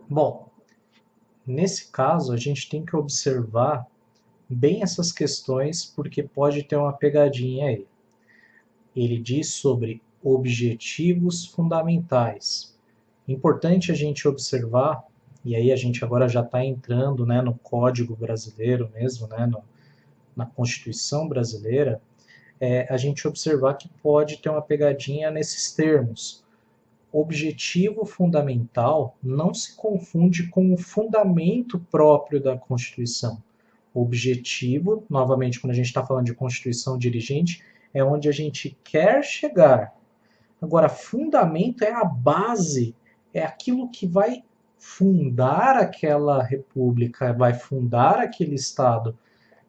Bom, nesse caso a gente tem que observar bem essas questões porque pode ter uma pegadinha aí. Ele diz sobre objetivos fundamentais. Importante a gente observar, e aí a gente agora já está entrando, né, no Código Brasileiro mesmo, né, na Constituição Brasileira, a gente observar que pode ter uma pegadinha nesses termos. Objetivo fundamental não se confunde com o fundamento próprio da Constituição. O objetivo, novamente, quando a gente está falando de Constituição dirigente, é onde a gente quer chegar. Agora, fundamento é a base, é aquilo que vai fundar aquela república, vai fundar aquele Estado.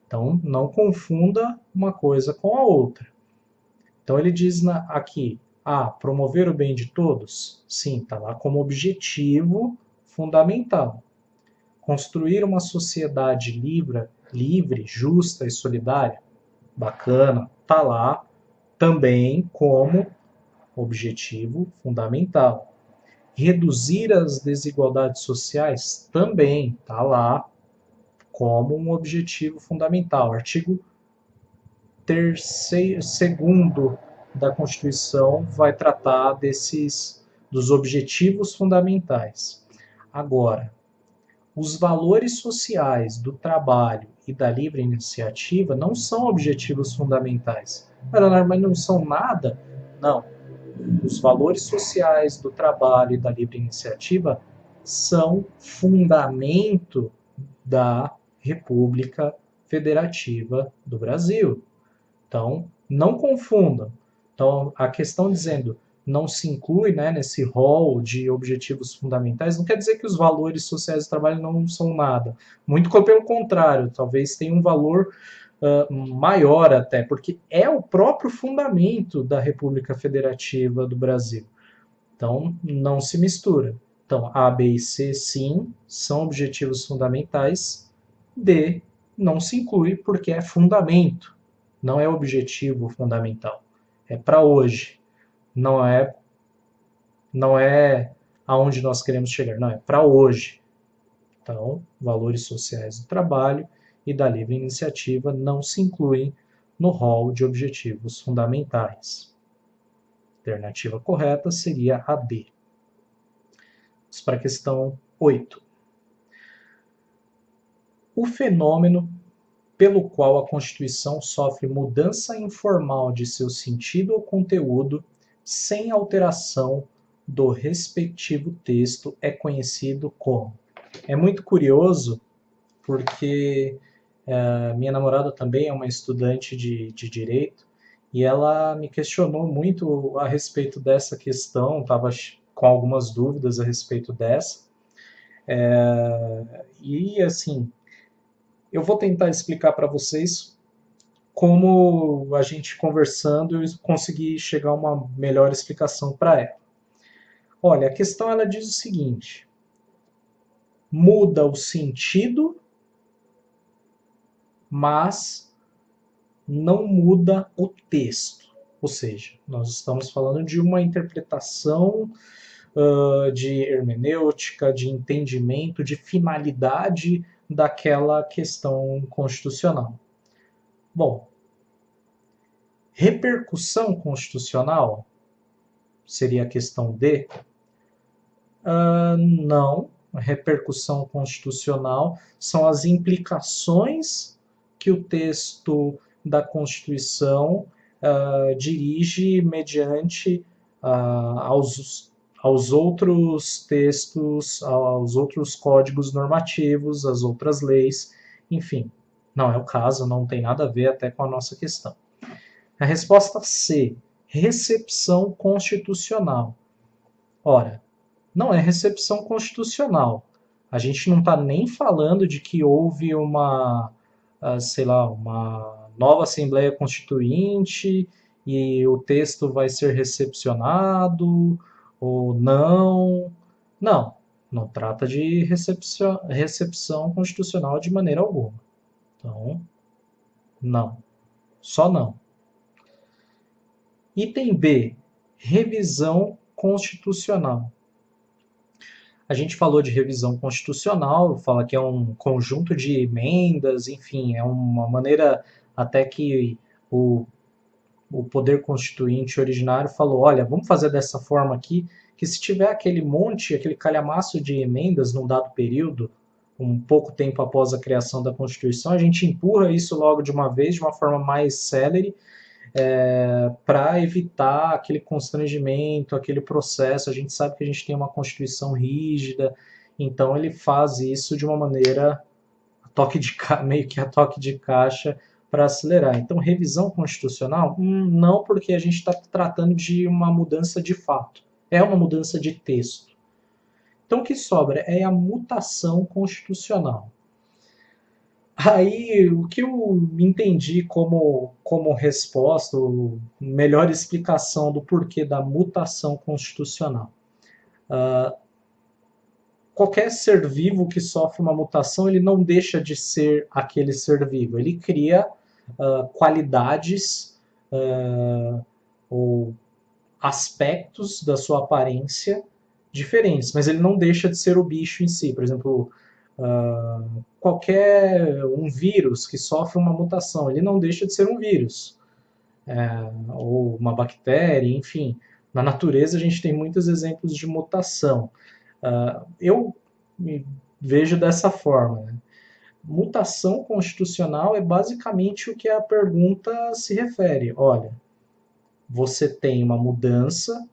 Então, não confunda uma coisa com a outra. Então, ele diz aqui, promover o bem de todos? Sim, está lá como objetivo fundamental. Construir uma sociedade livre, justa e solidária? Bacana, está lá também como objetivo fundamental. Reduzir as desigualdades sociais? Também está lá como um objetivo fundamental. Artigo 2º da Constituição vai tratar dos objetivos fundamentais. Agora, os valores sociais do trabalho e da livre iniciativa não são objetivos fundamentais. Mas não são nada? Não. Os valores sociais do trabalho e da livre iniciativa são fundamento da República Federativa do Brasil. Então, não confundam. Então, a questão dizendo não se inclui, né, nesse rol de objetivos fundamentais, não quer dizer que os valores sociais do trabalho não são nada. Muito pelo contrário, talvez tenha um valor maior até, porque é o próprio fundamento da República Federativa do Brasil. Então, não se mistura. Então, A, B e C, sim, são objetivos fundamentais. D, não se inclui porque é fundamento, não é objetivo fundamental. É para hoje. Não é aonde nós queremos chegar, não, é para hoje. Então, valores sociais do trabalho e da livre iniciativa não se incluem no rol de objetivos fundamentais. A alternativa correta seria a D. Vamos para a questão 8. O fenômeno pelo qual a Constituição sofre mudança informal de seu sentido ou conteúdo sem alteração do respectivo texto é conhecido como. É muito curioso porque minha namorada também é uma estudante de direito e ela me questionou muito a respeito dessa questão, estava com algumas dúvidas a respeito dessa. E assim, eu vou tentar explicar para vocês como a gente conversando eu consegui chegar a uma melhor explicação para ela. Olha, a questão ela diz o seguinte: muda o sentido, mas não muda o texto. Ou seja, nós estamos falando de uma interpretação de hermenêutica, de entendimento, de finalidade daquela questão constitucional. Bom, repercussão constitucional seria a questão D. Não. A repercussão constitucional são as implicações que o texto da Constituição dirige mediante aos outros textos, aos outros códigos normativos, às outras leis, enfim. Não é o caso, não tem nada a ver até com a nossa questão. A resposta C, recepção constitucional. Ora, não é recepção constitucional. A gente não está nem falando de que houve sei lá, uma nova Assembleia Constituinte e o texto vai ser recepcionado ou não. Não, não trata de recepção constitucional de maneira alguma. Então, não. Só não. Item B, revisão constitucional. A gente falou de revisão constitucional, fala que é um conjunto de emendas, enfim, é uma maneira até que o poder constituinte originário falou, olha, vamos fazer dessa forma aqui, que se tiver aquele monte, aquele calhamaço de emendas num dado período, um pouco tempo após a criação da Constituição, a gente empurra isso logo de uma vez, de uma forma mais célere, para evitar aquele constrangimento, aquele processo. A gente sabe que a gente tem uma Constituição rígida, então ele faz isso de uma maneira meio que a toque de caixa para acelerar. Então, revisão constitucional? Não, porque a gente está tratando de uma mudança de fato. É uma mudança de texto. Então, o que sobra é a mutação constitucional. Aí, o que eu entendi como resposta, melhor explicação do porquê da mutação constitucional. Qualquer ser vivo que sofre uma mutação, ele não deixa de ser aquele ser vivo. Ele cria qualidades ou aspectos da sua aparência diferentes, mas ele não deixa de ser o bicho em si. Por exemplo, qualquer um vírus que sofre uma mutação, ele não deixa de ser um vírus, ou uma bactéria, enfim. Na natureza a gente tem muitos exemplos de mutação. Eu me vejo dessa forma, né? Mutação constitucional é basicamente o que a pergunta se refere. Olha, você tem uma mudança,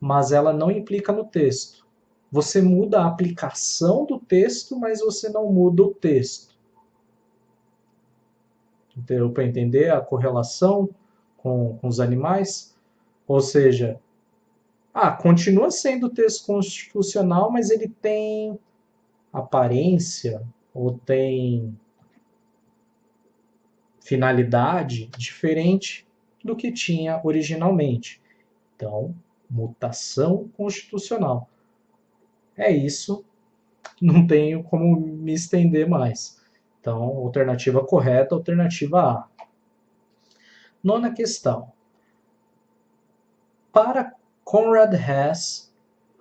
mas ela não implica no texto. Você muda a aplicação do texto, mas você não muda o texto. Deu para entender a correlação com os animais? Ou seja, continua sendo texto constitucional, mas ele tem aparência ou tem finalidade diferente do que tinha originalmente. Então, mutação constitucional. É isso, não tenho como me estender mais. Então, alternativa correta, alternativa A. Nona questão. Para Conrad Hess,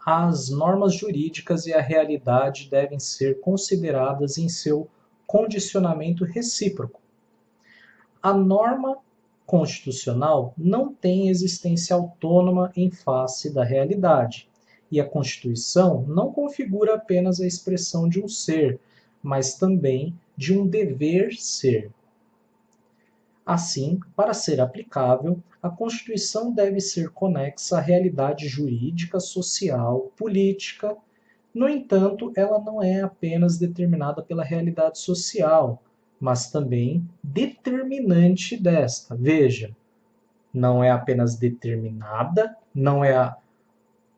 as normas jurídicas e a realidade devem ser consideradas em seu condicionamento recíproco. A norma constitucional não tem existência autônoma em face da realidade, e a Constituição não configura apenas a expressão de um ser, mas também de um dever ser. Assim, para ser aplicável, a Constituição deve ser conexa à realidade jurídica, social, política. No entanto, ela não é apenas determinada pela realidade social, mas também determinante desta. Veja, não é apenas determinada, não é a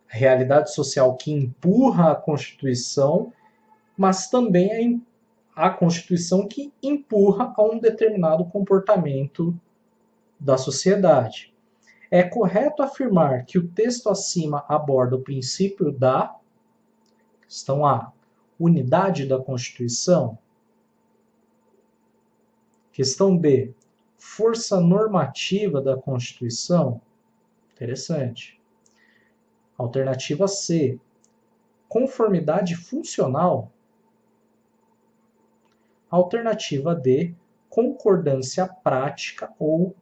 realidade social que empurra a Constituição, mas também é a Constituição que empurra a um determinado comportamento da sociedade. É correto afirmar que o texto acima aborda o princípio da questão A, unidade da Constituição. Questão B, força normativa da Constituição. Interessante. Alternativa C, conformidade funcional. Alternativa D, concordância prática ou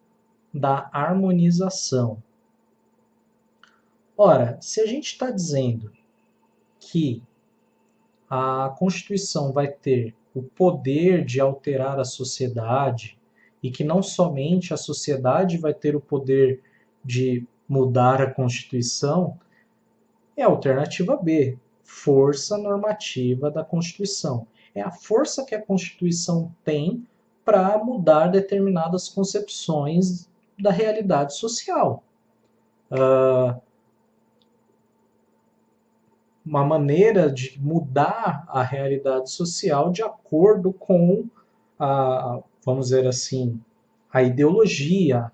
da harmonização. Ora, se a gente está dizendo que a Constituição vai ter o poder de alterar a sociedade e que não somente a sociedade vai ter o poder de mudar a Constituição, é a alternativa B, força normativa da Constituição. É a força que a Constituição tem para mudar determinadas concepções da realidade social. Uma maneira de mudar a realidade social de acordo com vamos dizer assim, a ideologia,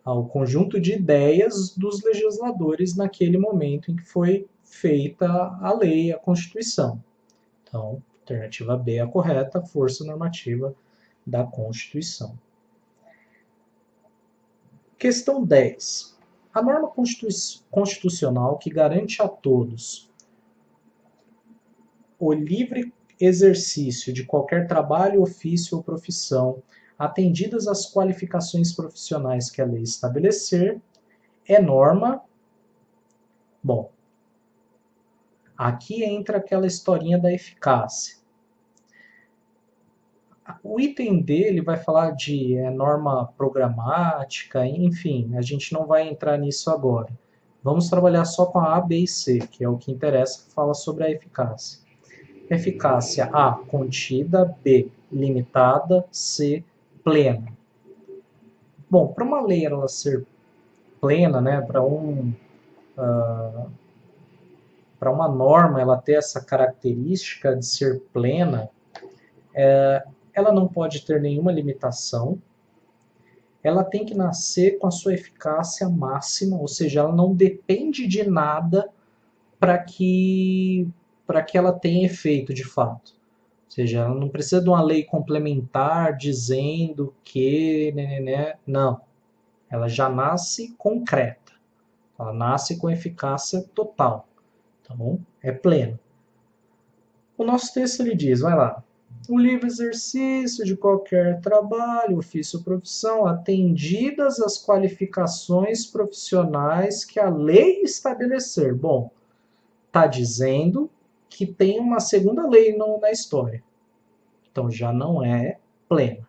ao conjunto de ideias dos legisladores naquele momento em que foi feita a lei, a Constituição. Então, alternativa B é a correta, força normativa da Constituição. Questão 10. A norma constitucional que garante a todos o livre exercício de qualquer trabalho, ofício ou profissão, atendidas as qualificações profissionais que a lei estabelecer, é norma. Bom, aqui entra aquela historinha da eficácia. O item dele vai falar de norma programática, enfim, a gente não vai entrar nisso agora. Vamos trabalhar só com a A, B e C, que é o que interessa, que fala sobre a eficácia. Eficácia A, contida, B, limitada, C, plena. Bom, para uma lei ela ser plena, né, para uma norma ela ter essa característica de ser plena, ela não pode ter nenhuma limitação, ela tem que nascer com a sua eficácia máxima, ou seja, ela não depende de nada para que ela tenha efeito de fato. Ou seja, ela não precisa de uma lei complementar dizendo que... Não. Ela já nasce concreta. Ela nasce com eficácia total. Então, é pleno. O nosso texto ele diz, vai lá. O livre exercício de qualquer trabalho, ofício ou profissão, atendidas as qualificações profissionais que a lei estabelecer. Bom, está dizendo que tem uma segunda lei na história. Então já não é plena.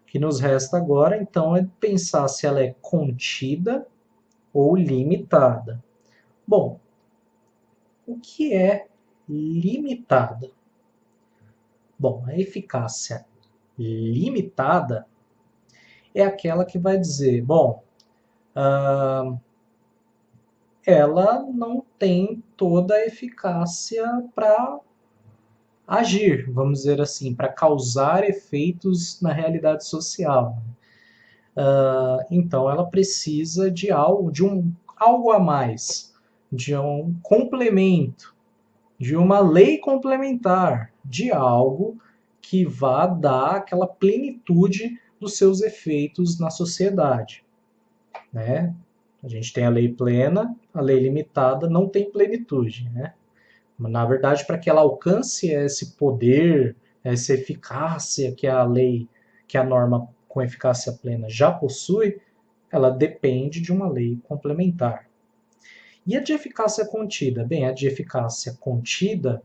O que nos resta agora, então, é pensar se ela é contida ou limitada. Bom, o que é limitada? Bom, a eficácia limitada é aquela que vai dizer, bom, ela não tem toda a eficácia para agir, vamos dizer assim, para causar efeitos na realidade social. Então ela precisa de algo a mais, de um complemento, de uma lei complementar, de algo que vá dar aquela plenitude dos seus efeitos na sociedade. Né? A gente tem a lei plena, a lei limitada não tem plenitude. Né? Na verdade, para que ela alcance esse poder, essa eficácia que a lei, que a norma com eficácia plena já possui, ela depende de uma lei complementar. E a de eficácia contida? Bem, a de eficácia contida,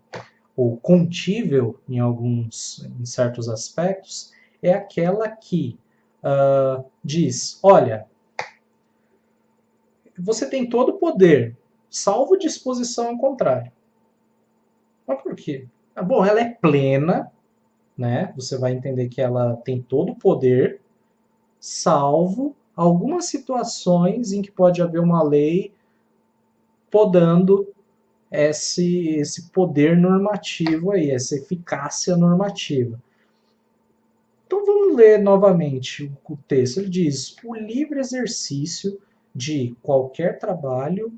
ou contível em certos aspectos, é aquela que diz, olha, você tem todo o poder, salvo disposição ao contrário. Mas por quê? Bom, ela é plena, né? Você vai entender que ela tem todo o poder, salvo algumas situações em que pode haver uma lei podando esse poder normativo aí, essa eficácia normativa. Então vamos ler novamente o texto. Ele diz: o livre exercício de qualquer trabalho,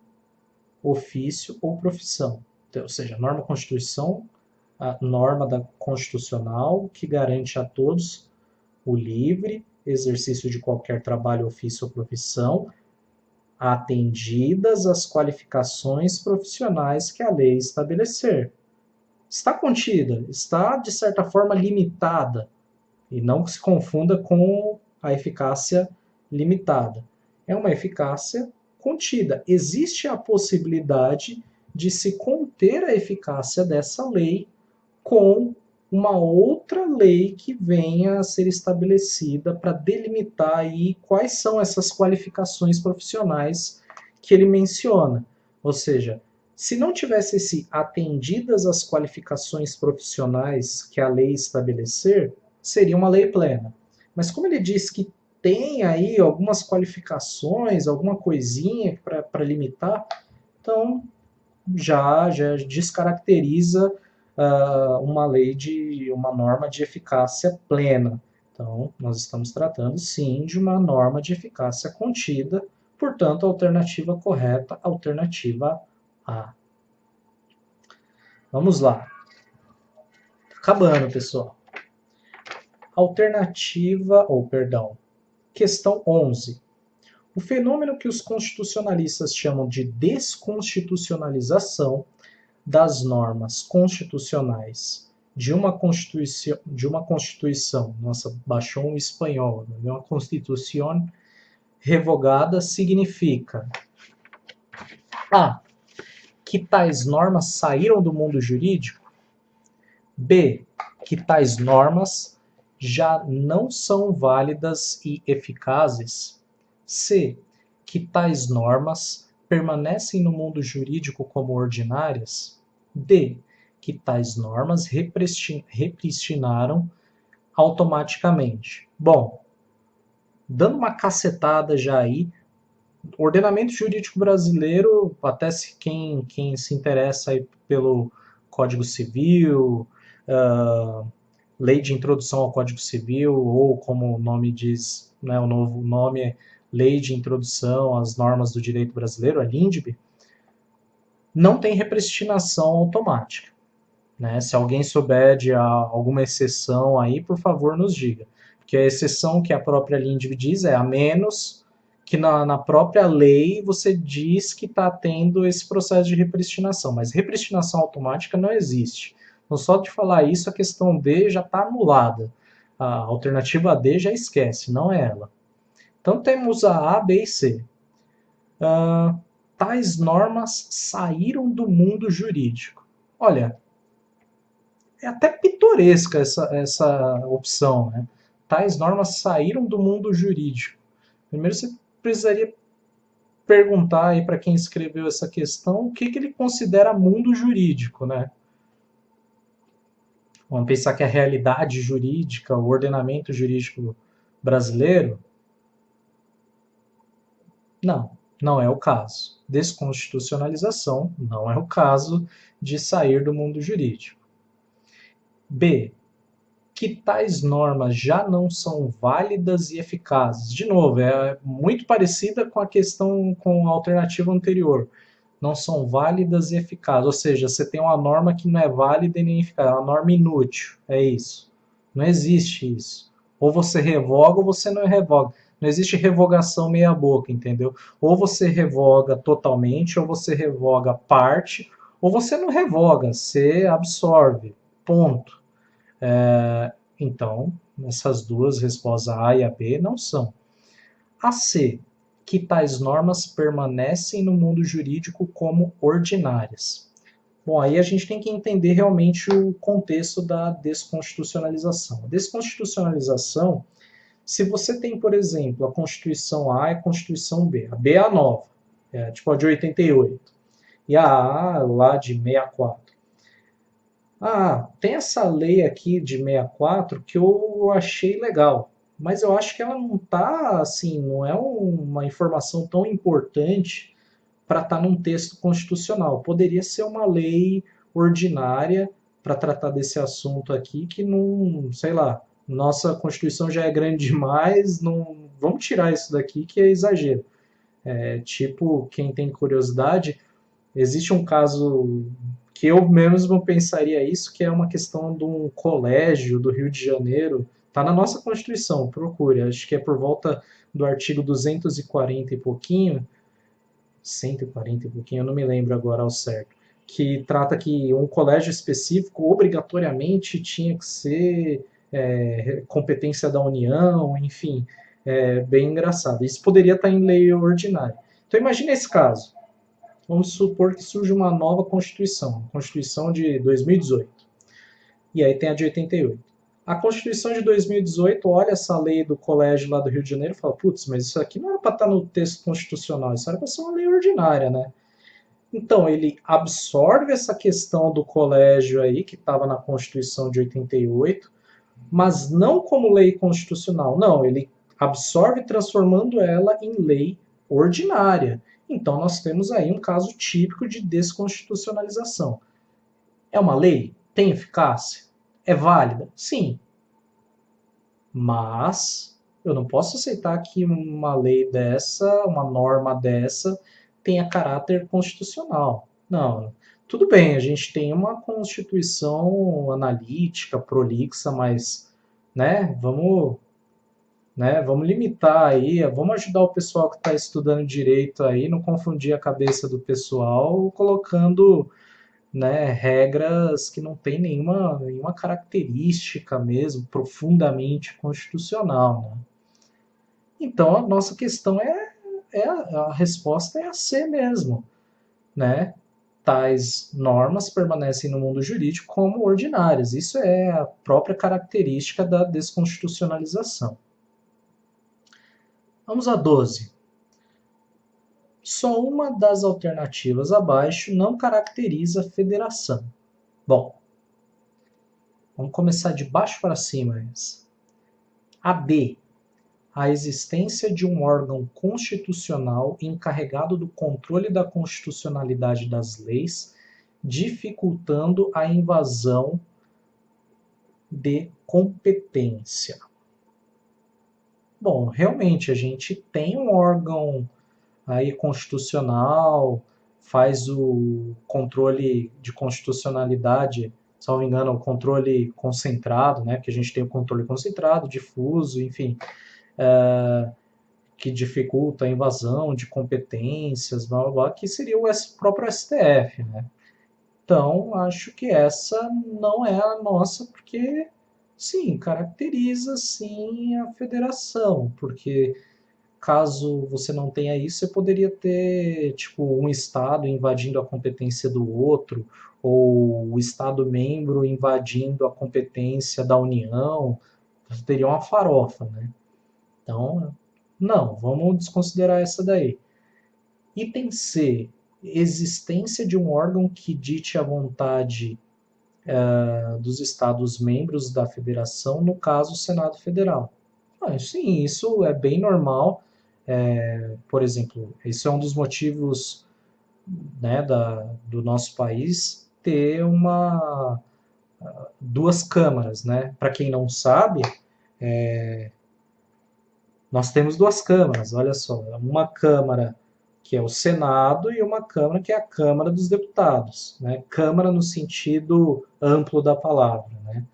ofício ou profissão. Então, ou seja, a norma constitucional que garante a todos o livre exercício de qualquer trabalho, ofício ou profissão, atendidas as qualificações profissionais que a lei estabelecer. Está contida, está de certa forma limitada, e não se confunda com a eficácia limitada. É uma eficácia contida. Existe a possibilidade de se conter a eficácia dessa lei com uma outra lei que venha a ser estabelecida para delimitar aí quais são essas qualificações profissionais que ele menciona. Ou seja, se não tivesse esse atendidas as qualificações profissionais que a lei estabelecer, seria uma lei plena. Mas como ele diz que tem aí algumas qualificações, alguma coisinha para limitar, então já descaracteriza uma norma de eficácia plena. Então, nós estamos tratando, sim, de uma norma de eficácia contida, portanto, a alternativa correta, alternativa A. Vamos lá. Acabando, pessoal. Questão 11. O fenômeno que os constitucionalistas chamam de desconstitucionalização das normas constitucionais de uma Constituição, nossa, baixou um espanhol, de uma Constituição revogada significa A, que tais normas saíram do mundo jurídico, B, que tais normas já não são válidas e eficazes, C, que tais normas permanecem no mundo jurídico como ordinárias, D, que tais normas repristinaram automaticamente. Bom, dando uma cacetada já aí, o ordenamento jurídico brasileiro, até se quem se interessa aí pelo Código Civil, Lei de Introdução ao Código Civil, ou como o nome diz, né, o novo nome é Lei de Introdução às Normas do Direito Brasileiro, a LINDB, não tem repristinação automática. Né? Se alguém souber de alguma exceção aí, por favor, nos diga. Porque a exceção que a própria LINDB diz é a menos que na própria lei você diz que está tendo esse processo de repristinação, mas repristinação automática não existe. Então, só de falar isso, a questão D já está anulada. A alternativa D já esquece, não é ela. Então temos a B e C. Tais normas saíram do mundo jurídico. Olha, é até pitoresca essa opção, né? Tais normas saíram do mundo jurídico. Primeiro você precisaria perguntar aí para quem escreveu essa questão o que ele considera mundo jurídico, né? Vamos pensar que a realidade jurídica, o ordenamento jurídico brasileiro, não é o caso. Desconstitucionalização não é o caso de sair do mundo jurídico. B, que tais normas já não são válidas e eficazes. De novo, é muito parecida com a questão, com a alternativa anterior. Não são válidas e eficazes. Ou seja, você tem uma norma que não é válida e nem eficaz. É uma norma inútil. É isso. Não existe isso. Ou você revoga ou você não revoga. Não existe revogação meia boca, entendeu? Ou você revoga totalmente, ou você revoga parte, ou você não revoga, você absorve. Ponto. Então, essas duas respostas, a e a B, não são. A C, que tais normas permanecem no mundo jurídico como ordinárias. Bom, aí a gente tem que entender realmente o contexto da desconstitucionalização. A desconstitucionalização, se você tem, por exemplo, a Constituição A e a Constituição B. A B é a nova, tipo a de 88, e a A lá de 64. Tem essa lei aqui de 64 que eu achei legal, mas eu acho que ela não tá assim, não é uma informação tão importante para estar num texto constitucional. Poderia ser uma lei ordinária para tratar desse assunto aqui que não, sei lá, nossa Constituição já é grande demais, não, vamos tirar isso daqui que é exagero. Tipo, quem tem curiosidade, existe um caso que eu mesmo pensaria isso, que é uma questão de um colégio do Rio de Janeiro. Está na nossa Constituição, procure. Acho que é por volta do artigo 240 e pouquinho, 140 e pouquinho, eu não me lembro agora ao certo, que trata que um colégio específico obrigatoriamente tinha que ser competência da União, enfim, bem engraçado. Isso poderia estar em lei ordinária. Então imagine esse caso. Vamos supor que surge uma nova Constituição, a Constituição de 2018. E aí tem a de 88. A Constituição de 2018 olha essa lei do colégio lá do Rio de Janeiro e fala, putz, mas isso aqui não era para estar no texto constitucional, isso era para ser uma lei ordinária, né? Então, ele absorve essa questão do colégio aí, que estava na Constituição de 88, mas não como lei constitucional, não, ele absorve transformando ela em lei ordinária. Então, nós temos aí um caso típico de desconstitucionalização. É uma lei? Tem eficácia? É válida? Sim. Mas eu não posso aceitar que uma lei dessa, uma norma dessa, tenha caráter constitucional. Não. Tudo bem, a gente tem uma Constituição analítica, prolixa, mas vamos limitar aí, vamos ajudar o pessoal que está estudando direito aí, não confundir a cabeça do pessoal colocando né, regras que não têm nenhuma característica mesmo profundamente constitucional, né? Então a nossa questão a resposta é a C mesmo, né? Tais normas permanecem no mundo jurídico como ordinárias. Isso é a própria característica da desconstitucionalização. Vamos a 12. Só uma das alternativas abaixo não caracteriza federação. Bom, vamos começar de baixo para cima. A D. A existência de um órgão constitucional encarregado do controle da constitucionalidade das leis, dificultando a invasão de competência. Bom, realmente a gente tem um órgão aí constitucional, faz o controle de constitucionalidade, se não me engano, o controle concentrado, né? Porque a gente tem o controle concentrado, difuso, enfim, que dificulta a invasão de competências, blá, blá, blá, que seria o próprio STF, né? Então, acho que essa não é a nossa, porque, sim, caracteriza, sim, a federação, porque caso você não tenha isso, você poderia ter, tipo, um Estado invadindo a competência do outro, ou o Estado membro invadindo a competência da União, você teria uma farofa, né? Então, não, vamos desconsiderar essa daí. Item C, existência de um órgão que dite a vontade dos Estados-membros da Federação, no caso, o Senado Federal. Sim, isso é bem normal. Por exemplo, esse é um dos motivos, né, do nosso país ter duas câmaras, né? Para quem não sabe, nós temos duas câmaras, olha só, uma câmara que é o Senado e uma câmara que é a Câmara dos Deputados, né? Câmara no sentido amplo da palavra, né?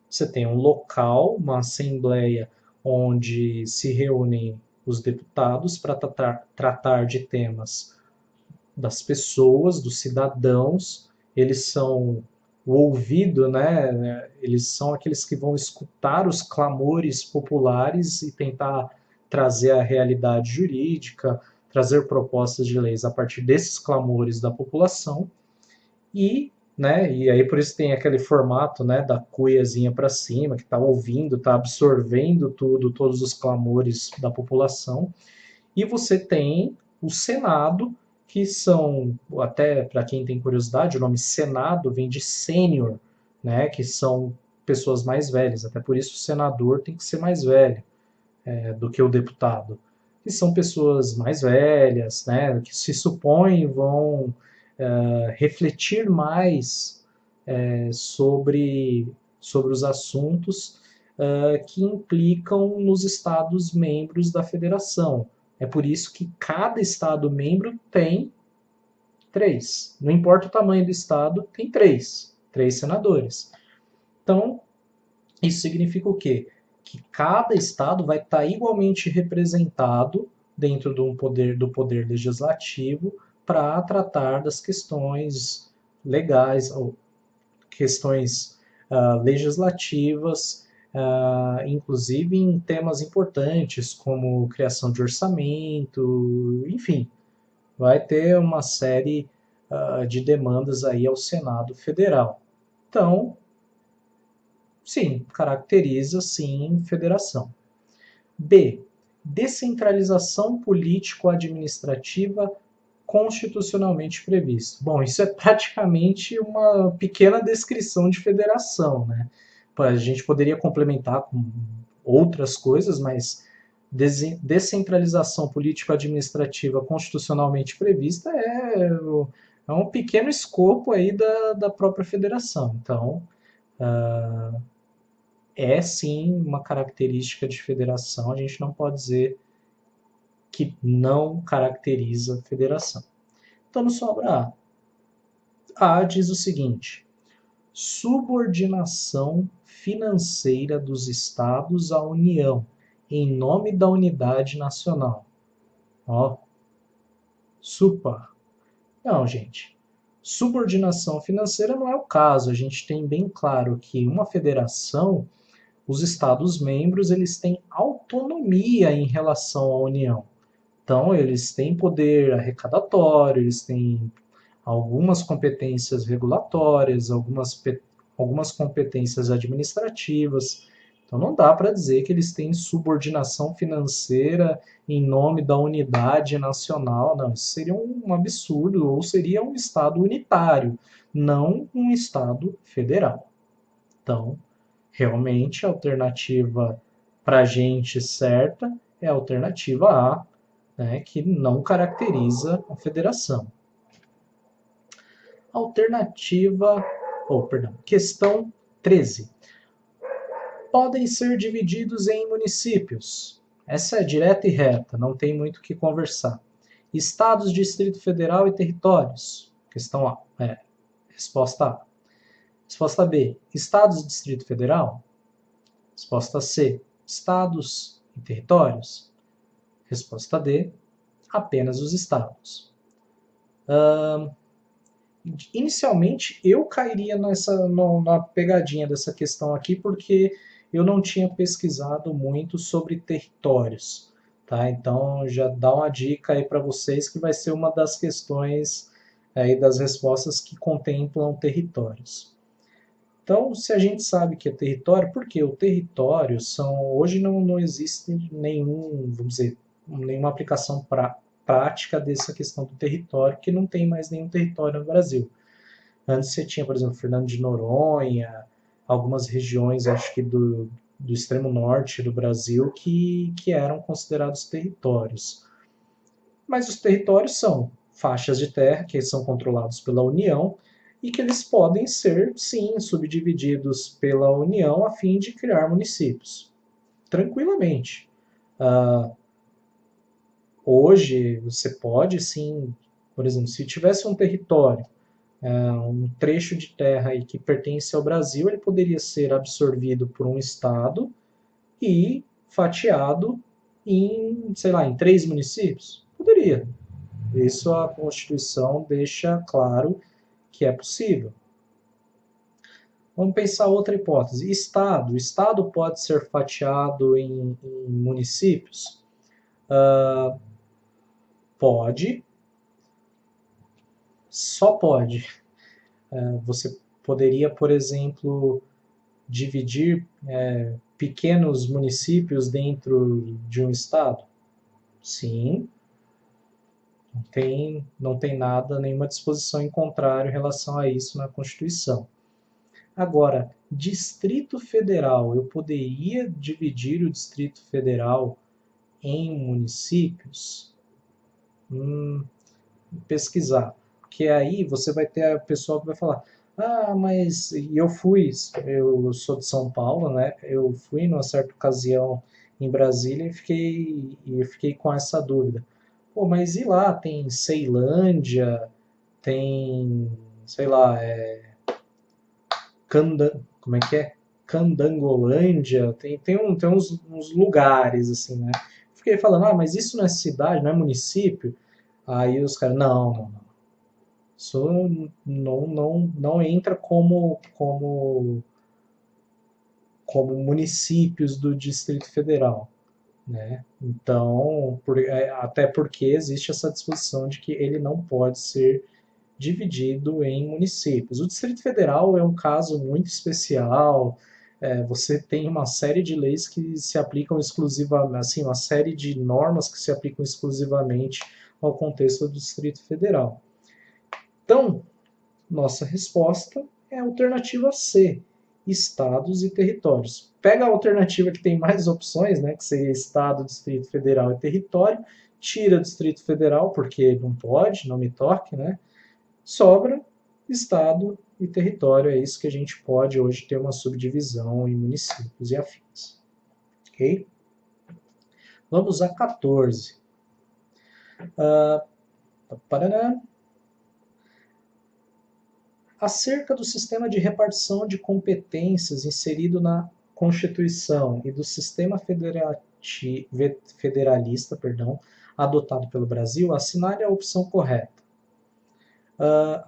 Você tem um local, uma assembleia onde se reúnem os deputados para tratar de temas das pessoas, dos cidadãos. Eles são o ouvido, né? Eles são aqueles que vão escutar os clamores populares e tentar trazer a realidade jurídica, trazer propostas de leis a partir desses clamores da população. E aí por isso tem aquele formato, né, da cuiazinha para cima, que está ouvindo, está absorvendo tudo, todos os clamores da população. E você tem o Senado, que são, até para quem tem curiosidade, o nome Senado vem de sênior, né, que são pessoas mais velhas, até por isso o senador tem que ser mais velho do que o deputado. Que são pessoas mais velhas, né, que se supõe vão refletir mais sobre os assuntos que implicam nos Estados-membros da Federação. É por isso que cada Estado-membro tem três. Não importa o tamanho do Estado, tem três senadores. Então, isso significa o quê? Que cada Estado vai estar igualmente representado dentro do poder legislativo para tratar das questões legais ou questões legislativas, inclusive em temas importantes como criação de orçamento, enfim, vai ter uma série de demandas aí ao Senado Federal. Então, sim, caracteriza sim federação. B. Descentralização político-administrativa constitucionalmente previsto. Bom, isso é praticamente uma pequena descrição de federação, né? A gente poderia complementar com outras coisas, mas descentralização político-administrativa constitucionalmente prevista é um pequeno escopo aí da própria federação. Então, é sim uma característica de federação, a gente não pode dizer que não caracteriza federação. Então, nos sobra A. A diz o seguinte: subordinação financeira dos Estados à União, em nome da unidade nacional. Ó, supa. Não, gente. Subordinação financeira não é o caso. A gente tem bem claro que uma federação, os Estados-membros, eles têm autonomia em relação à União. Então, eles têm poder arrecadatório, eles têm algumas competências regulatórias, algumas competências administrativas. Então, não dá para dizer que eles têm subordinação financeira em nome da unidade nacional. Não, isso seria um absurdo, ou seria um Estado unitário, não um Estado federal. Então, realmente, a alternativa para a gente certa é a alternativa A, né, que não caracteriza a federação. Alternativa, questão 13. Podem ser divididos em municípios. Essa é direta e reta, não tem muito o que conversar. Estados, Distrito Federal e territórios. Questão A. Resposta A. Resposta B. Estados e Distrito Federal. Resposta C. Estados e territórios. Resposta D. Apenas os estados. Inicialmente, eu cairia na pegadinha dessa questão aqui, porque eu não tinha pesquisado muito sobre territórios. Tá? Então, já dá uma dica aí para vocês que vai ser uma das questões aí das respostas que contemplam territórios. Então, se a gente sabe que é território, porque o território hoje não existe vamos dizer, nenhuma aplicação prática dessa questão do território, que não tem mais nenhum território no Brasil. Antes você tinha, por exemplo, Fernando de Noronha, algumas regiões, acho que do extremo norte do Brasil, que eram considerados territórios. Mas os territórios são faixas de terra que são controlados pela União e que eles podem ser, sim, subdivididos pela União a fim de criar municípios. Tranquilamente. Hoje, você pode, sim, por exemplo, se tivesse um território, um trecho de terra aí que pertence ao Brasil, ele poderia ser absorvido por um estado e fatiado em, sei lá, em 3 municípios? Poderia. Isso a Constituição deixa claro que é possível. Vamos pensar outra hipótese. Estado. O Estado pode ser fatiado em municípios? Pode. Só pode. Você poderia, por exemplo, dividir pequenos municípios dentro de um estado? Sim. Não tem nada, nenhuma disposição em contrário em relação a isso na Constituição. Agora, Distrito Federal, eu poderia dividir o Distrito Federal em municípios? Pesquisar. Porque aí você vai ter a pessoa que vai falar: ah, mas eu sou de São Paulo, né? Eu fui numa certa ocasião em Brasília e fiquei com essa dúvida. Pô, mas e lá? Tem Ceilândia, tem, sei lá, como é que é? Candangolândia, tem uns lugares assim, né? Fiquei falando, ah, mas isso não é cidade, não é município? Aí os caras, não. Isso não entra como municípios do Distrito Federal, né? Então, até porque existe essa disposição de que ele não pode ser dividido em municípios. O Distrito Federal é um caso muito especial. Você tem uma série de leis que se aplicam exclusivamente, assim, uma série de normas que se aplicam exclusivamente ao contexto do Distrito Federal. Então, nossa resposta é a alternativa C, estados e territórios. Pega a alternativa que tem mais opções, né, que seria estado, Distrito Federal e território, tira o Distrito Federal, porque não pode, não me toque, né? Sobra estado e território, é isso que a gente pode hoje ter uma subdivisão em municípios e afins. Ok? Vamos a 14. Acerca do sistema de repartição de competências inserido na Constituição e do sistema federalista, adotado pelo Brasil, assinale a opção correta.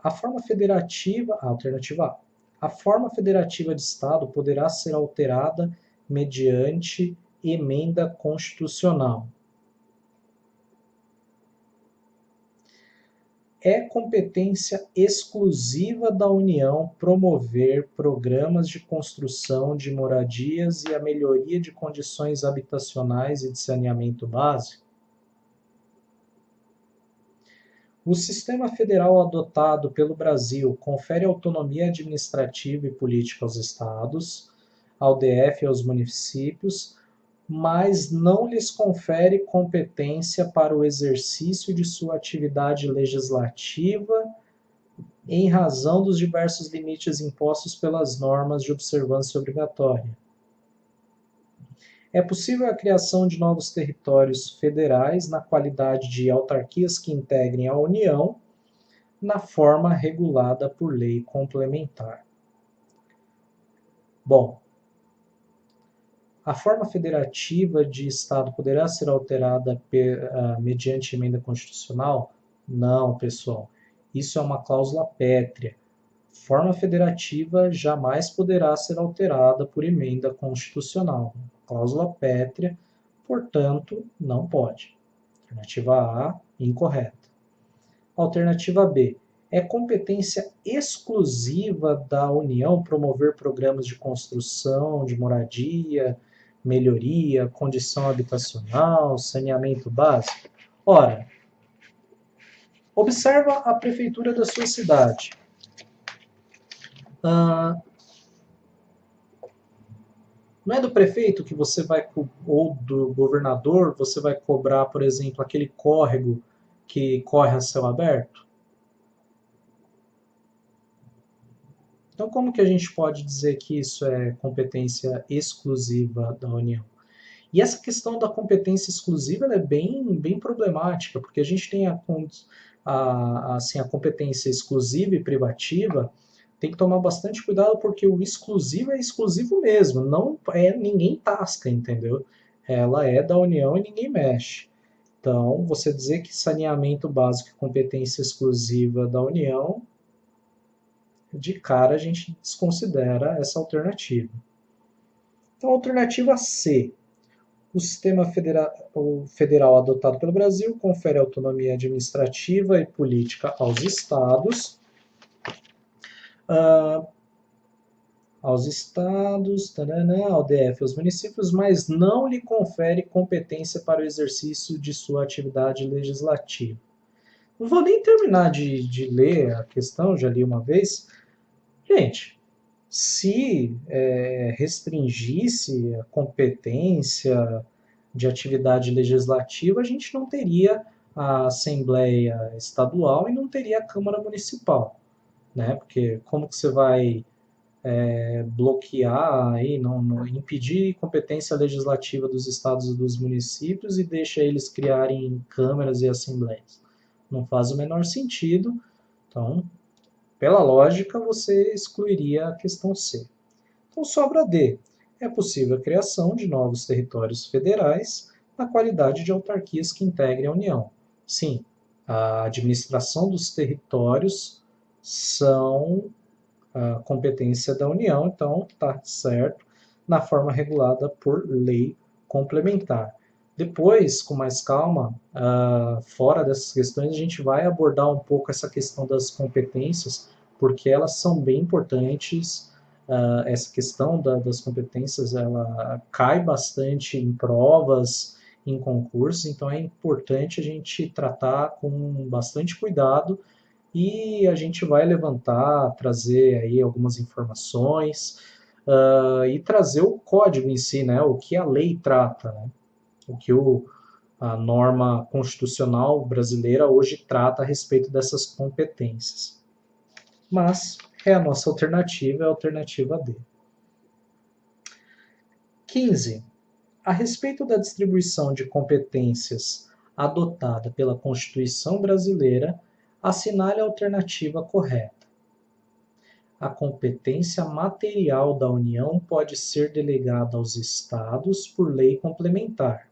A forma federativa, alternativa A. A forma federativa de Estado poderá ser alterada mediante emenda constitucional. É competência exclusiva da União promover programas de construção de moradias e a melhoria de condições habitacionais e de saneamento básico? O sistema federal adotado pelo Brasil confere autonomia administrativa e política aos estados, ao DF e aos municípios, mas não lhes confere competência para o exercício de sua atividade legislativa em razão dos diversos limites impostos pelas normas de observância obrigatória. É possível a criação de novos territórios federais na qualidade de autarquias que integrem a União, na forma regulada por lei complementar. Bom, a forma federativa de Estado poderá ser alterada mediante emenda constitucional? Não, pessoal. Isso é uma cláusula pétrea. Forma federativa jamais poderá ser alterada por emenda constitucional. Cláusula pétrea, portanto, não pode. Alternativa A, incorreta. Alternativa B. É competência exclusiva da União promover programas de construção, de moradia, melhoria, condição habitacional, saneamento básico? Ora, observa a prefeitura da sua cidade. Não é do prefeito que você vai, ou do governador, você vai cobrar, por exemplo, aquele córrego que corre a céu aberto? Então, como que a gente pode dizer que isso é competência exclusiva da União? E essa questão da competência exclusiva é bem problemática, porque a gente tem assim, a competência exclusiva e privativa, tem que tomar bastante cuidado, porque o exclusivo é exclusivo mesmo, não é ninguém tasca, entendeu? Ela é da União e ninguém mexe. Então, você dizer que saneamento básico é competência exclusiva da União, de cara a gente desconsidera essa alternativa. Então, alternativa C. O sistema federal adotado pelo Brasil confere autonomia administrativa e política aos estados, ao DF, aos municípios, mas não lhe confere competência para o exercício de sua atividade legislativa. Não vou nem terminar de ler a questão, já li uma vez. Gente, se restringisse a competência de atividade legislativa, a gente não teria a Assembleia Estadual e não teria a Câmara Municipal, né? Porque como que você vai bloquear aí, não impedir competência legislativa dos estados e dos municípios e deixa eles criarem câmaras e assembleias? Não faz o menor sentido. Então, pela lógica, você excluiria a questão C. Então, sobra D. É possível a criação de novos territórios federais na qualidade de autarquias que integrem a União. Sim, a administração dos territórios são a competência da União, então está certo, na forma regulada por lei complementar. Depois, com mais calma, fora dessas questões, a gente vai abordar um pouco essa questão das competências, porque elas são bem importantes. Essa questão das competências, ela cai bastante em provas, em concursos, então é importante a gente tratar com bastante cuidado e a gente vai levantar, trazer aí algumas informações e trazer o código em si, né, o que a lei trata, né, o que a norma constitucional brasileira hoje trata a respeito dessas competências. Mas a nossa alternativa, é a alternativa D. 15. A respeito da distribuição de competências adotada pela Constituição brasileira, assinale a alternativa correta. A competência material da União pode ser delegada aos Estados por lei complementar.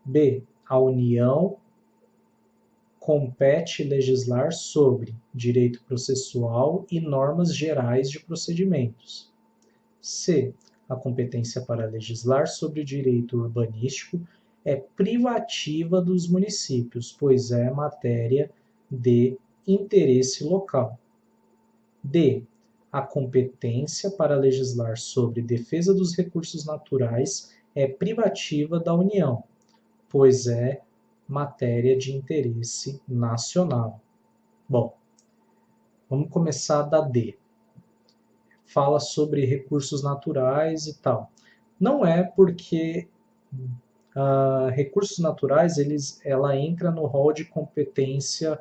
B. A União compete legislar sobre direito processual e normas gerais de procedimentos. C. A competência para legislar sobre direito urbanístico é privativa dos municípios, pois é matéria de interesse local. D. A competência para legislar sobre defesa dos recursos naturais é privativa da União, pois é matéria de interesse nacional. Bom, vamos começar da D. Fala sobre recursos naturais e tal. Não é porque recursos naturais ela entra no rol de competência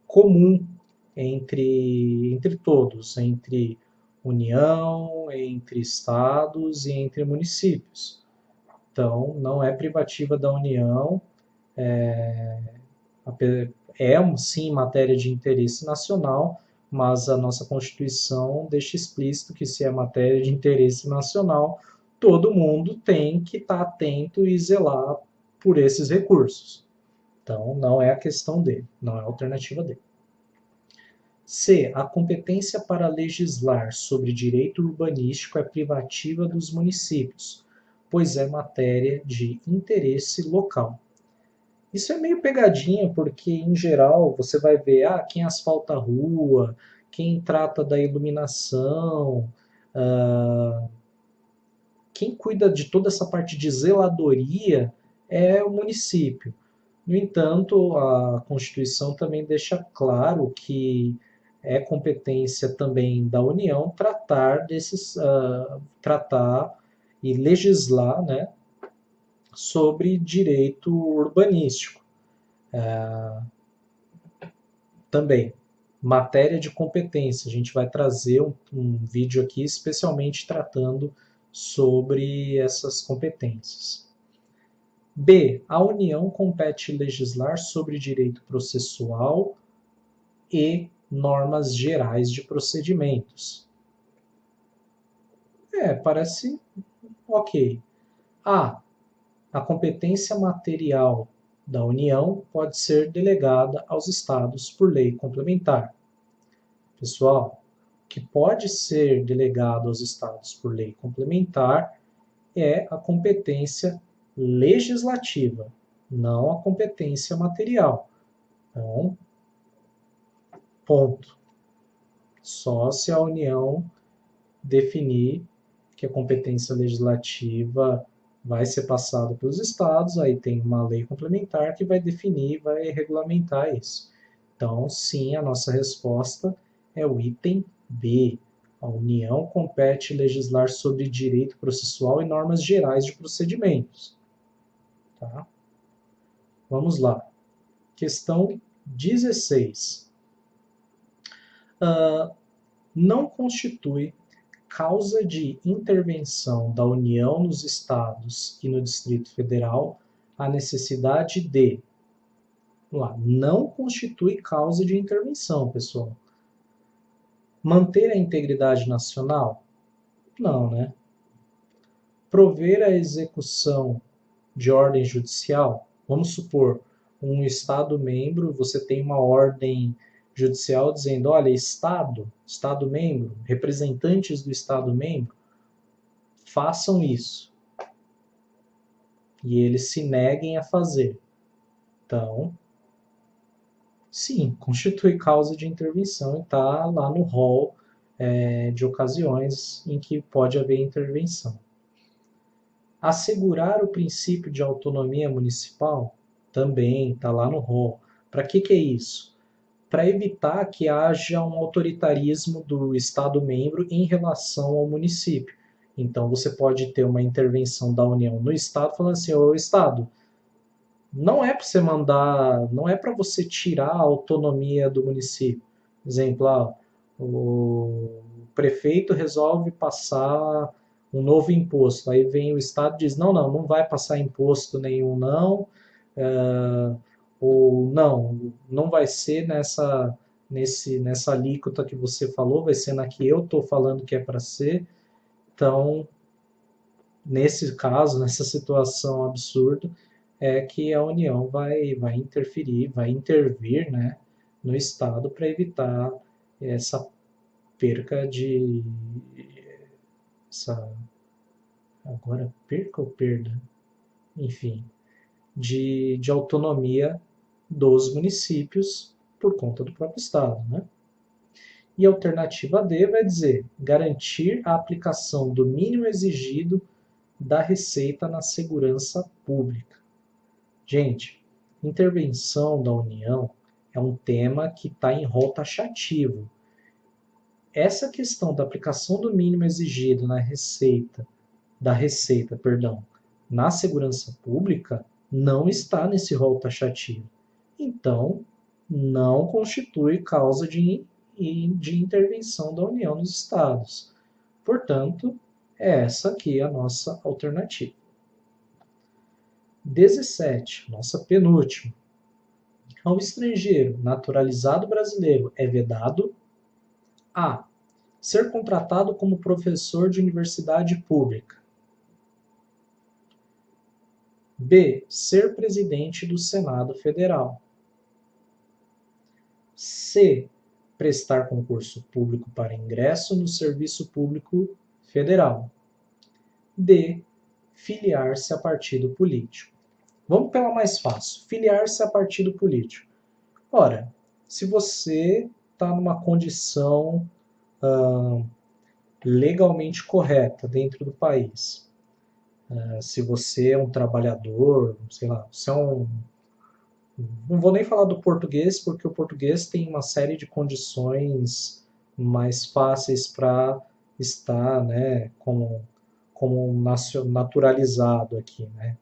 comum entre todos, entre União, entre estados e entre municípios. Então, não é privativa da União, sim matéria de interesse nacional, mas a nossa Constituição deixa explícito que se é matéria de interesse nacional, todo mundo tem que estar atento e zelar por esses recursos. Então, não é a questão dele, não é a alternativa dele. C. A competência para legislar sobre direito urbanístico é privativa dos municípios, pois é matéria de interesse local. Isso é meio pegadinha, porque, em geral, você vai ver quem asfalta a rua, quem trata da iluminação, quem cuida de toda essa parte de zeladoria é o município. No entanto, a Constituição também deixa claro que é competência também da União tratar e legislar, né, sobre direito urbanístico. Também, matéria de competência. A gente vai trazer um vídeo aqui especialmente tratando sobre essas competências. B. A União compete legislar sobre direito processual e normas gerais de procedimentos. Parece ok. A. A competência material da União pode ser delegada aos Estados por lei complementar. Pessoal, o que pode ser delegado aos Estados por lei complementar é a competência legislativa, não a competência material. Então, ponto. Só se a União definir que a competência legislativa vai ser passada pelos estados, aí tem uma lei complementar que vai definir, vai regulamentar isso. Então, sim, a nossa resposta é o item B. A União compete legislar sobre direito processual e normas gerais de procedimentos. Tá? Vamos lá. Questão 16. Não constitui causa de intervenção da União nos Estados e no Distrito Federal a necessidade de... não constitui causa de intervenção, pessoal. Manter a integridade nacional? Não, né? Prover a execução de ordem judicial? Vamos supor, um Estado-membro, você tem uma ordem judicial dizendo, olha, Estado-membro, representantes do Estado-membro, façam isso. E eles se neguem a fazer. Então, sim, constitui causa de intervenção e está lá no rol de ocasiões em que pode haver intervenção. Assegurar o princípio de autonomia municipal também está lá no rol. Para que é isso? Para evitar que haja um autoritarismo do Estado-membro em relação ao município. Então, você pode ter uma intervenção da União no Estado, falando assim, ô Estado, não é para você mandar, não é para você tirar a autonomia do município. Por exemplo, o prefeito resolve passar um novo imposto. Aí vem o Estado e diz, não vai passar imposto nenhum, não. Ou não vai ser nessa alíquota que você falou, vai ser na que eu estou falando que é para ser. Então, nesse caso, nessa situação absurda, é que a União vai interferir, vai intervir, né, no Estado para evitar essa perca de... Essa, agora, perca ou perda? Enfim, de autonomia dos municípios por conta do próprio Estado, né? E a alternativa D vai dizer garantir a aplicação do mínimo exigido da receita na segurança pública. Gente, intervenção da União é um tema que está em rol taxativo. Essa questão da aplicação do mínimo exigido da receita, na segurança pública, não está nesse rol taxativo. Então, não constitui causa de intervenção da União nos Estados. Portanto, é essa aqui a nossa alternativa. 17, nossa penúltima. Ao estrangeiro naturalizado brasileiro é vedado a. Ser contratado como professor de universidade pública. B. Ser presidente do Senado Federal. C. Prestar concurso público para ingresso no Serviço Público Federal. D. Filiar-se a partido político. Vamos pela mais fácil. Filiar-se a partido político. Ora, se você está numa condição legalmente correta dentro do país, se você é um trabalhador, sei lá, você é um... Não vou nem falar do português, porque o português tem uma série de condições mais fáceis para estar, né, como naturalizado aqui, né?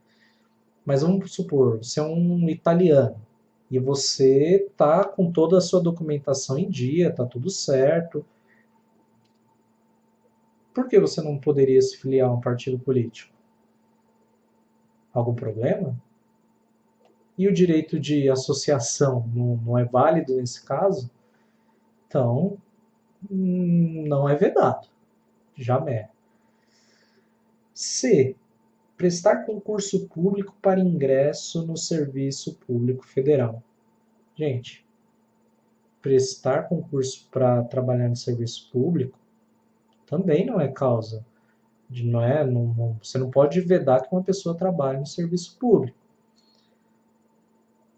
Mas vamos supor, você é um italiano e você tá com toda a sua documentação em dia, tá tudo certo. Por que você não poderia se filiar a um partido político? Algum problema? E o direito de associação não é válido nesse caso? Então, não é vedado. Jamais. C. Prestar concurso público para ingresso no Serviço Público Federal. Gente, prestar concurso para trabalhar no serviço público também não é causa. Você não pode vedar que uma pessoa trabalhe no serviço público.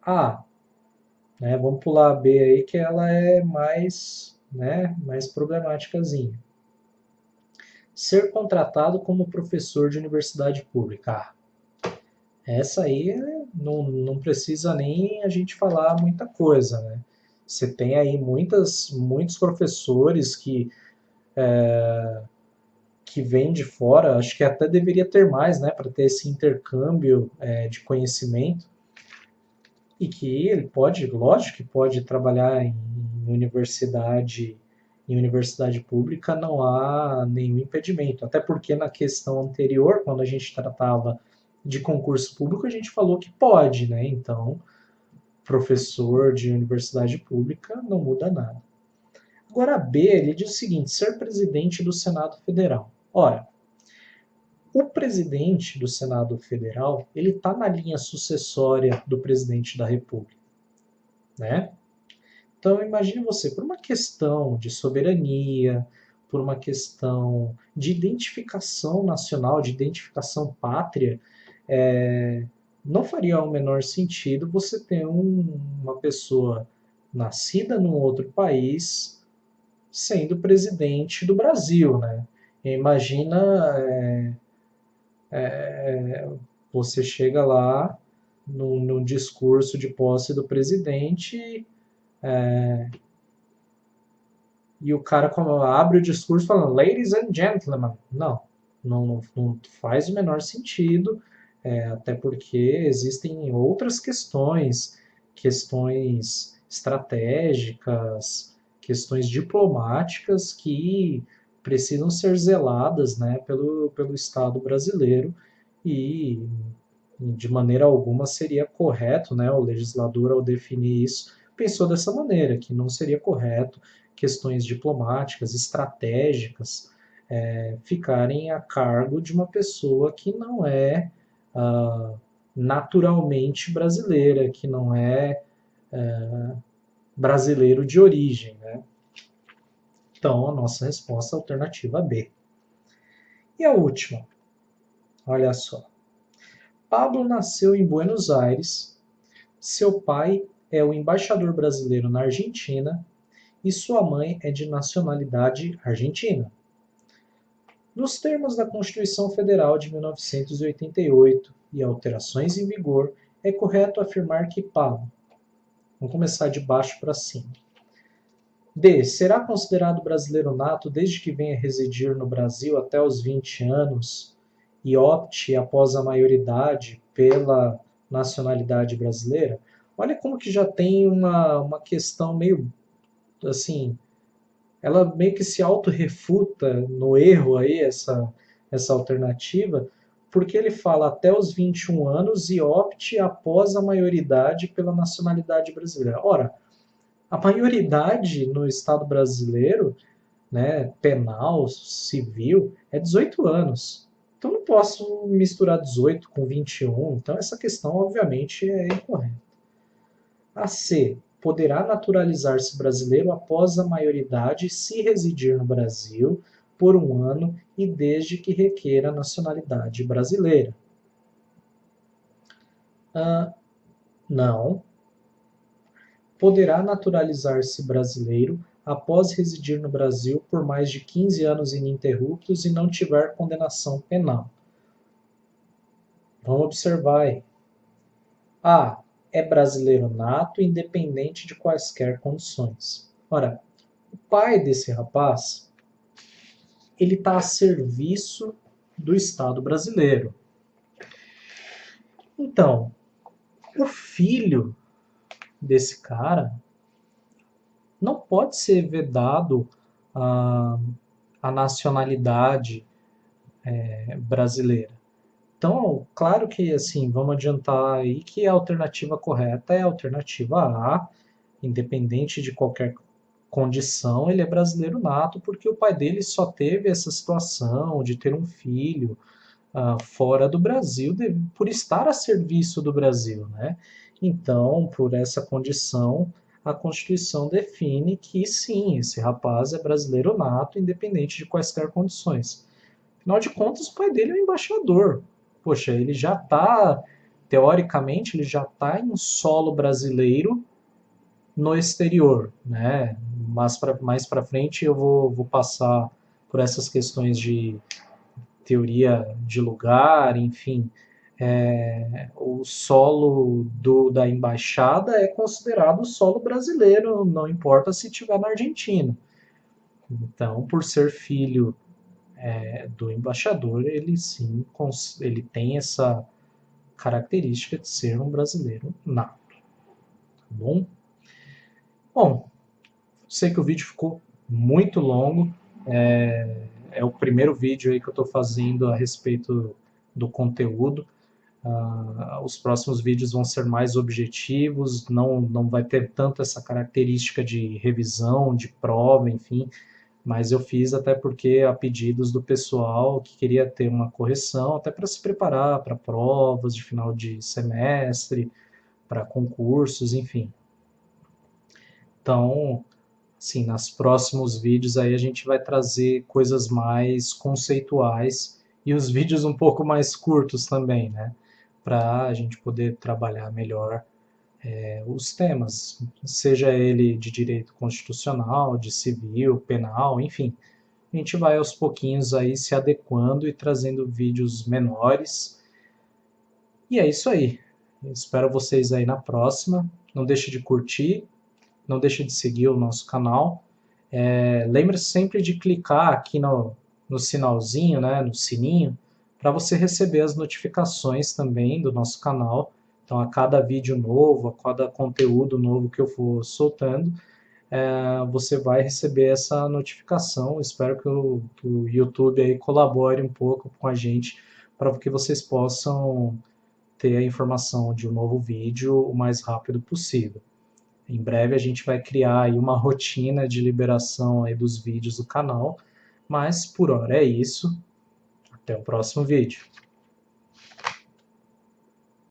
A, né, vamos pular a B aí, que ela é mais problemáticazinha. Ser contratado como professor de universidade pública. Essa aí não precisa nem a gente falar muita coisa, né? Você tem aí muitos professores que vêm de fora, acho que até deveria ter mais, né, para ter esse intercâmbio de conhecimento, e que ele pode, lógico que pode trabalhar em universidade pública, não há nenhum impedimento, até porque na questão anterior, quando a gente tratava de concurso público, a gente falou que pode, né? Então, professor de universidade pública não muda nada. Agora, a B, ele diz o seguinte: ser presidente do Senado Federal. Ora, o presidente do Senado Federal, ele está na linha sucessória do presidente da República, né? Então, imagine você, por uma questão de soberania, por uma questão de identificação nacional, de identificação pátria, não faria o menor sentido você ter uma pessoa nascida num outro país sendo presidente do Brasil, né? Imagina você chega lá no discurso de posse do presidente e o cara abre o discurso falando Ladies and Gentlemen. Não faz o menor sentido, até porque existem outras questões estratégicas, questões diplomáticas que precisam ser zeladas, né, pelo Estado brasileiro e de maneira alguma seria correto, né, o legislador ao definir isso pensou dessa maneira, que não seria correto questões diplomáticas, estratégicas, ficarem a cargo de uma pessoa que não é naturalmente brasileira, que não é, brasileiro de origem, né? Então, a nossa resposta é a alternativa B. E a última, olha só. Pablo nasceu em Buenos Aires, seu pai é o embaixador brasileiro na Argentina e sua mãe é de nacionalidade argentina. Nos termos da Constituição Federal de 1988 e alterações em vigor, é correto afirmar que Pablo, vamos começar de baixo para cima. D. Será considerado brasileiro nato desde que venha residir no Brasil até os 20 anos e opte após a maioridade pela nacionalidade brasileira? Olha como que já tem uma questão meio assim, ela meio que se auto-refuta no erro aí, essa alternativa, porque ele fala até os 21 anos e opte após a maioridade pela nacionalidade brasileira. Ora, a maioridade no Estado brasileiro, né, penal, civil, é 18 anos. Então não posso misturar 18 com 21. Então essa questão, obviamente, é incorreta. A C. Poderá naturalizar-se brasileiro após a maioridade se residir no Brasil por um ano e desde que requeira a nacionalidade brasileira. Não. Poderá naturalizar-se brasileiro após residir no Brasil por mais de 15 anos ininterruptos e não tiver condenação penal. Vamos observar aí. A. É brasileiro nato, independente de quaisquer condições. Ora, o pai desse rapaz, ele está a serviço do Estado brasileiro. Então, o filho desse cara não pode ser vedado a nacionalidade brasileira. Então, claro que assim, vamos adiantar aí que a alternativa correta é a alternativa A, independente de qualquer condição, ele é brasileiro nato, porque o pai dele só teve essa situação de ter um filho fora do Brasil por estar a serviço do Brasil, né? Então, por essa condição, a Constituição define que sim, esse rapaz é brasileiro nato, independente de quaisquer condições. Afinal de contas, o pai dele é um embaixador. Poxa, ele já está, teoricamente, ele já está em solo brasileiro no exterior, né? Mas mais para frente eu vou passar por essas questões de teoria de lugar, enfim. O solo da embaixada é considerado solo brasileiro, não importa se estiver na Argentina. Então, por ser filho do embaixador, ele sim, ele tem essa característica de ser um brasileiro nato. Tá bom? Bom, sei que o vídeo ficou muito longo. É o primeiro vídeo aí que eu estou fazendo a respeito do conteúdo. Os próximos vídeos vão ser mais objetivos, não vai ter tanto essa característica de revisão, de prova, enfim, mas eu fiz até porque a pedidos do pessoal que queria ter uma correção, até para se preparar para provas de final de semestre, para concursos, enfim. Então, assim, nos próximos vídeos aí a gente vai trazer coisas mais conceituais e os vídeos um pouco mais curtos também, né? Para a gente poder trabalhar melhor os temas, seja ele de direito constitucional, de civil, penal, enfim. A gente vai aos pouquinhos aí se adequando e trazendo vídeos menores. E é isso aí. Eu espero vocês aí na próxima. Não deixe de curtir, não deixe de seguir o nosso canal. Lembre-se sempre de clicar aqui no sinalzinho, né, no sininho, para você receber as notificações também do nosso canal. Então, a cada vídeo novo, a cada conteúdo novo que eu for soltando, você vai receber essa notificação. Espero que o YouTube aí colabore um pouco com a gente para que vocês possam ter a informação de um novo vídeo o mais rápido possível. Em breve a gente vai criar aí uma rotina de liberação aí dos vídeos do canal, mas por hora é isso. Até o próximo vídeo.